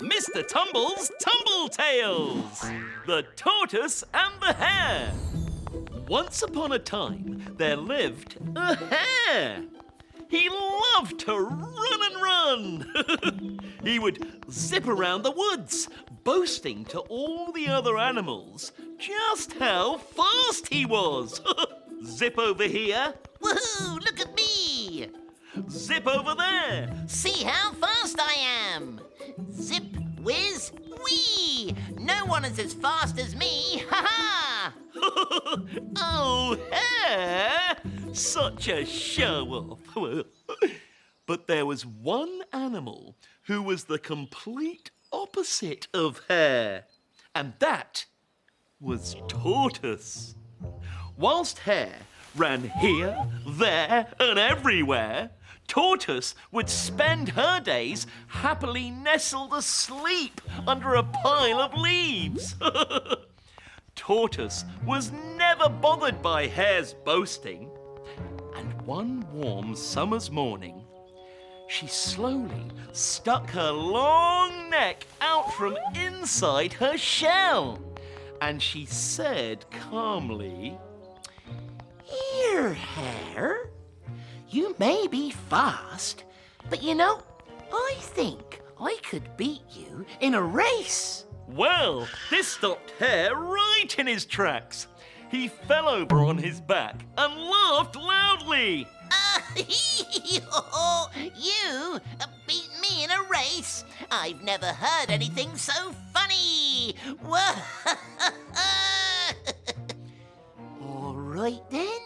Mr Tumble's Tumble Tales! The Tortoise and the Hare. Once upon a time, there lived a hare. He loved to run and run. He would zip around the woods, boasting to all the other animals just how fast he was. Zip over here. Woohoo! Look at me! Zip over there. See how fast I am! Zip, whiz, wee! No one is as fast as me! Ha-ha! Oh, Hare! Such a show-off. But there was one animal who was the complete opposite of Hare, and that was Tortoise. Whilst Hare ran here, there, and everywhere, Tortoise would spend her days happily nestled asleep under a pile of leaves. Tortoise was never bothered by Hare's boasting, and one warm summer's morning, she slowly stuck her long neck out from inside her shell, and she said calmly, "Here, Hare. You may be fast, but you know, I think I could beat you in a race." Well, this stopped Hare right in his tracks. He fell over on his back and laughed loudly. You beat me in a race? I've never heard anything so funny. All right then,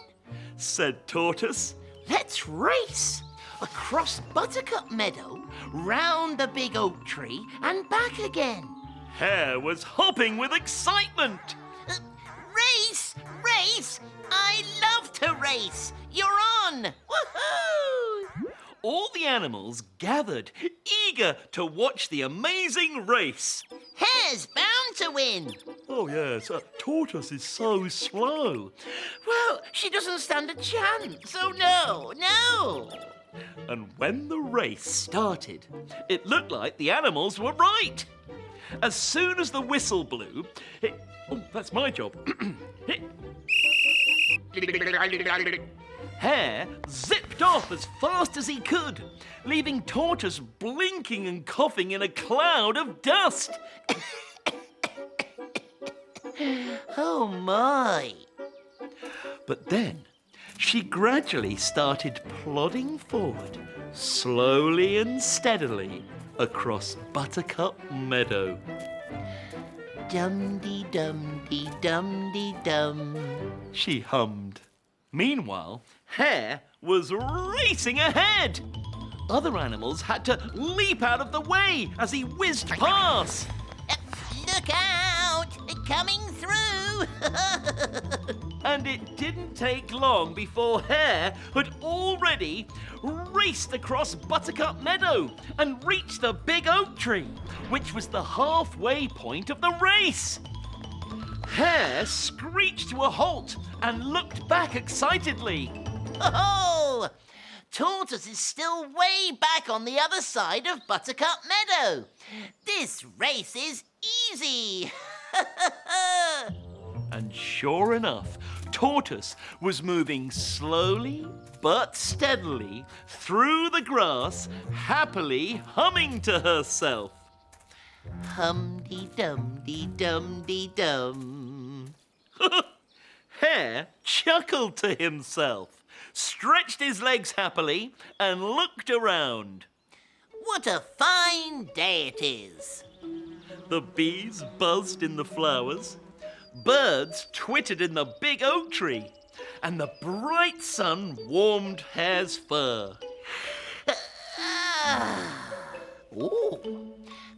said Tortoise. Let's race across Buttercup Meadow, round the big oak tree and back again. Hare was hopping with excitement. Race! Race! I love to race! You're on! Woohoo! All the animals gathered, eager to watch the amazing race. Hare's bound to win. Oh, yes, Tortoise is so slow. Well, she doesn't stand a chance. Oh, no. And when the race started, it looked like the animals were right. As soon as the whistle blew, oh, that's my job. Hare zipped off as fast as he could, leaving Tortoise blinking and coughing in a cloud of dust. Oh, my. But then she gradually started plodding forward, slowly and steadily, across Buttercup Meadow. Dum-dee-dum-dee-dum-dee-dum, she hummed. Meanwhile, Hare was racing ahead. Other animals had to leap out of the way as he whizzed past. Look out! Coming through! And it didn't take long before Hare had already raced across Buttercup Meadow and reached the big oak tree, which was the halfway point of the race. Hare screeched to a halt and looked back excitedly. Oh! Tortoise is still way back on the other side of Buttercup Meadow. This race is easy. And sure enough, Tortoise was moving slowly but steadily through the grass, happily humming to herself. Hum-dee-dum-dee-dum-dee-dum. Hare chuckled to himself, stretched his legs happily, and looked around. What a fine day it is. The bees buzzed in the flowers, birds twittered in the big oak tree, and the bright sun warmed Hare's fur. Oh,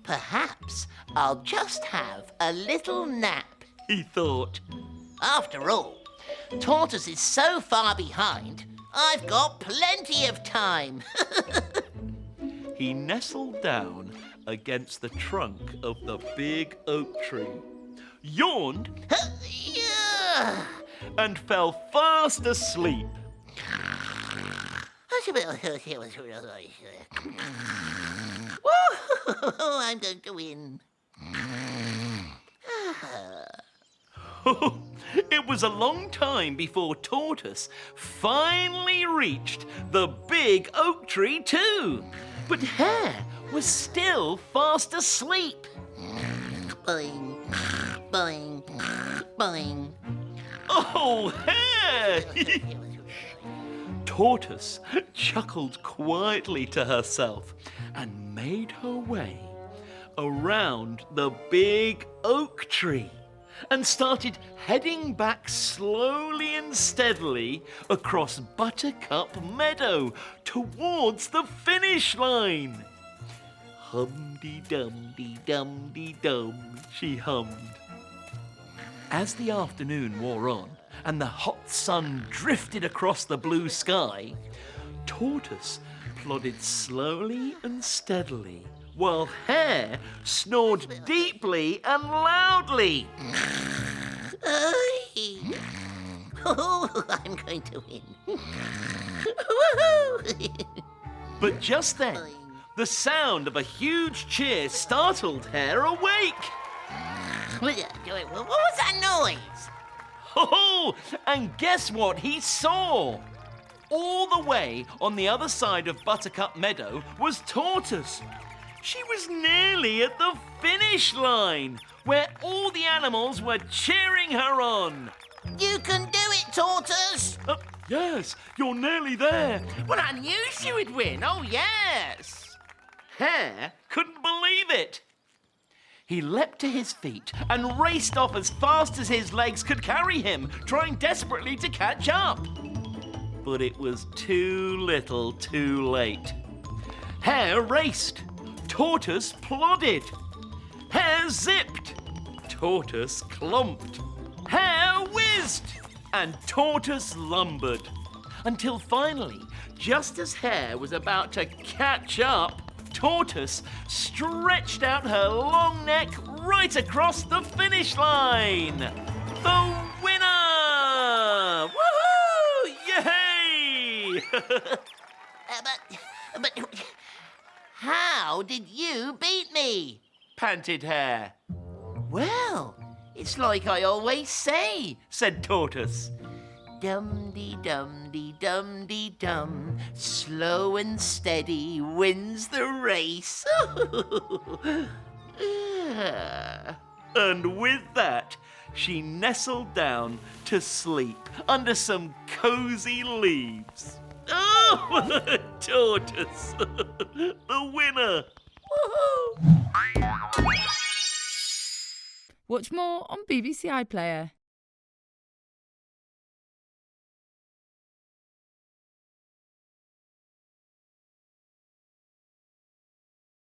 perhaps I'll just have a little nap, he thought. After all, Tortoise is so far behind, I've got plenty of time. He nestled down against the trunk of the big oak tree, yawned, and fell fast asleep. Woo! I'm going to win. It was a long time before Tortoise finally reached the big oak tree too. But Hare was still fast asleep. Boing, boing, boing. Oh, Hare! Tortoise chuckled quietly to herself and made her way around the big oak tree and started heading back slowly and steadily across Buttercup Meadow towards the finish line. Hum-dee-dum-dee-dum-dee-dum, she hummed. As the afternoon wore on and the hot sun drifted across the blue sky, Tortoise plodded slowly and steadily, while Hare snored deeply and loudly. Oh, I'm going to win. But just then, the sound of a huge cheer startled Hare awake. What was that noise? Oh, and guess what he saw? All the way on the other side of Buttercup Meadow was Tortoise. She was nearly at the finish line, where all the animals were cheering her on. You can do it, Tortoise! Yes, you're nearly there. Well, I knew she would win. Oh, yes! Hare couldn't believe it. He leapt to his feet and raced off as fast as his legs could carry him, trying desperately to catch up. But it was too little too late. Hare raced. Tortoise plodded. Hare zipped. Tortoise clomped. Hare whizzed. And Tortoise lumbered. Until finally, just as Hare was about to catch up, Tortoise stretched out her long neck right across the finish line. The winner! Woohoo! Yay! But how did you beat me? Panted Hare. Well, it's like I always say. Said Tortoise. Dum-dee-dum-dee-dum-dee-dum, slow and steady wins the race. And with that, she nestled down to sleep under some cozy leaves. Oh, Tortoise, the winner. Woohoo! Watch more on BBC iPlayer.